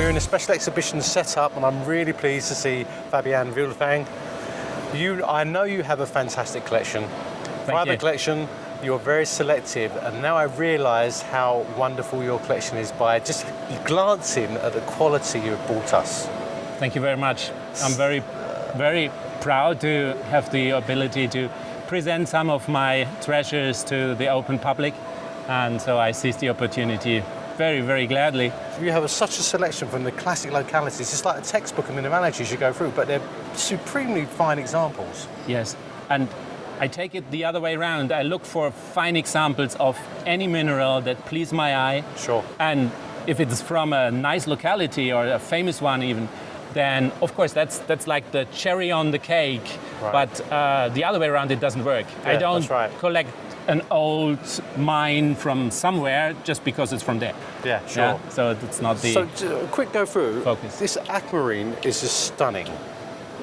We're in a special exhibition setup, and I'm really pleased to see Fabian Wildfang. I know you have a fantastic collection, private collection. You're very selective, and now I realise how wonderful your collection is by just glancing at the quality you've brought us. Thank you very much. I'm very, very proud to have the ability to present some of my treasures to the open public, and so I seize the opportunity very, very gladly. You have such a selection from the classic localities. It's like a textbook of mineralogies you go through, but they're supremely fine examples. Yes, and I take it the other way around. I look for fine examples of any mineral that please my eye. Sure. And if it's from a nice locality or a famous one even, then of course that's like the cherry on the cake. Right. But the other way around, it doesn't work. Yeah, I don't that's right. collect an old mine from somewhere just because it's from there. Yeah, sure. Yeah? So it's not the So a quick go through. focus. This aquamarine is just stunning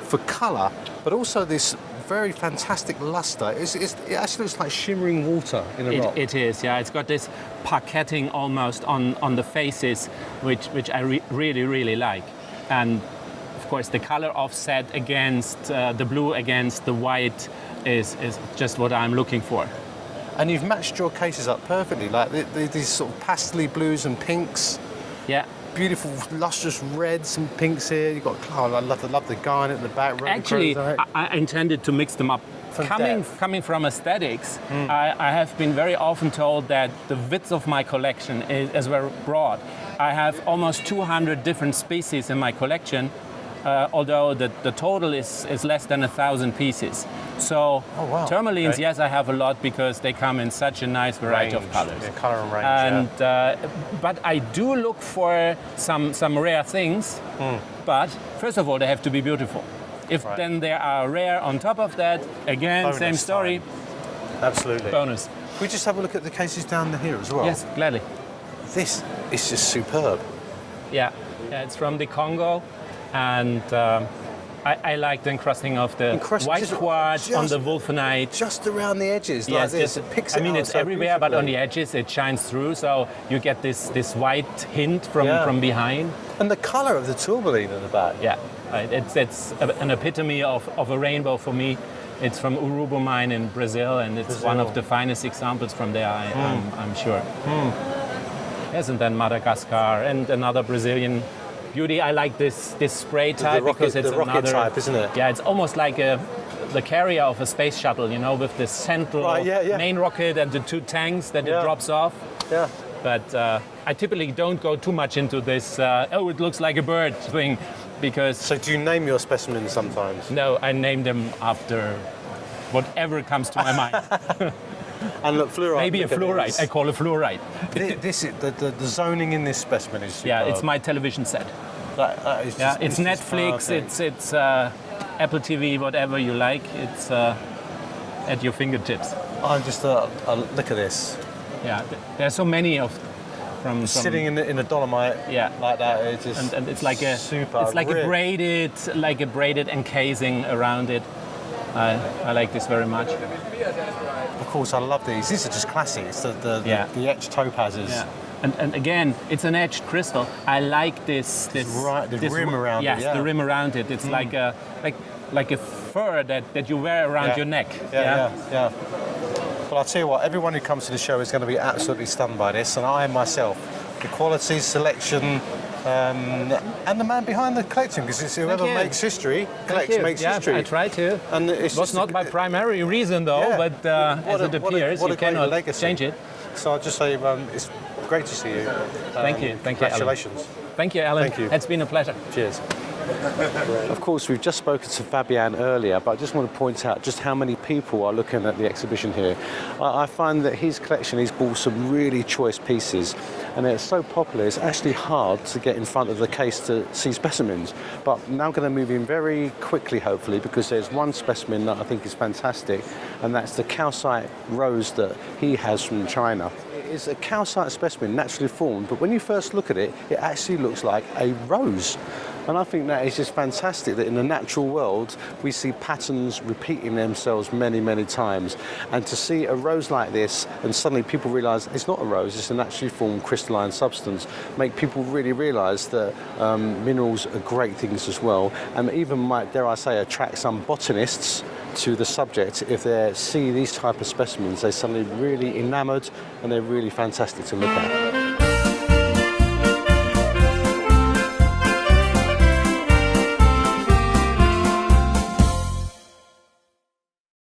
for colour, but also this very fantastic luster. It actually looks like shimmering water in a rock. It is, yeah. It's got this parquetting almost on the faces, which I really, really like. And of course, the color offset against the blue against the white is just what I'm looking for. And you've matched your cases up perfectly, like these sort of pastel blues and pinks. Yeah. Beautiful, lustrous reds and pinks here. You've got, I love the garnet in the back. Actually, I intended to mix them up. Coming from aesthetics, I have been very often told that the width of my collection is very broad. I have almost 200 different species in my collection, although the total is less than 1,000 pieces. So tourmalines, yes, I have a lot because they come in such a nice variety of colors. Yeah, color and range. But I do look for some rare things. But first of all, they have to be beautiful. If then they are rare on top of that, again, bonus same story. Time. Absolutely. Bonus. Can we just have a look at the cases down here as well? Yes, gladly. This is just superb. Yeah, it's from the Congo, and I like the encrusting of the white quartz on the wolfenite. Just around the edges, like this. It picks it out it's so everywhere, but on the edges it shines through, so you get this white hint from behind. And the colour of the tourmaline at the back. Yeah, it's an epitome of a rainbow for me. It's from Urubu mine in Brazil, and it's one of the finest examples from there, I'm sure. Yes, and then Madagascar and another Brazilian beauty. I like this spray type because it's the rocket type, isn't it? Yeah, it's almost like the carrier of a space shuttle, with the central main rocket and the two tanks that it drops off. Yeah. But I typically don't go too much into this, it looks like a bird thing, because... So do you name your specimens sometimes? No, I name them after whatever comes to my mind. And look, fluorite. Maybe a fluorite. I call it fluorite. This is the zoning in this specimen is superb. Yeah, it's my television set. That is just, it's Netflix, it's Apple TV, whatever you like. It's at your fingertips. I'm just look at this. Yeah, there's so many from sitting in the dolomite. Yeah, like that. It's just and it's like a super. It's like a braided encasing around it. I like this very much. Of course, I love these. These are just classic. It's the etched topazes. Yeah. And again, it's an etched crystal. I like this rim around it. Yes, the rim around it. It's like a fur that you wear around your neck. Yeah. Well, I'll tell you what. Everyone who comes to the show is going to be absolutely stunned by this, and I am myself. The quality, selection, and the man behind the collection, because it's whoever makes history makes history. I try to. And it was not my primary reason, though, but as it appears, you cannot change it. So I'll just say it's great to see you. Thank you. Congratulations. Thank you, Alan. Thank you. It's been a pleasure. Cheers. Of course, we've just spoken to Fabian earlier, but I just want to point out just how many people are looking at the exhibition here. I find that his collection, he's bought some really choice pieces, and they're so popular, it's actually hard to get in front of the case to see specimens. But now I'm going to move in very quickly, hopefully, because there's one specimen that I think is fantastic, and that's the calcite rose that he has from China. It's a calcite specimen, naturally formed, but when you first look at it, it actually looks like a rose. And I think that is just fantastic that in the natural world we see patterns repeating themselves many, many times. And to see a rose like this and suddenly people realise it's not a rose, it's a naturally formed crystalline substance, make people really realise that minerals are great things as well, and even might, dare I say, attract some botanists to the subject. If they see these type of specimens, they're suddenly really enamoured and they're really fantastic to look at.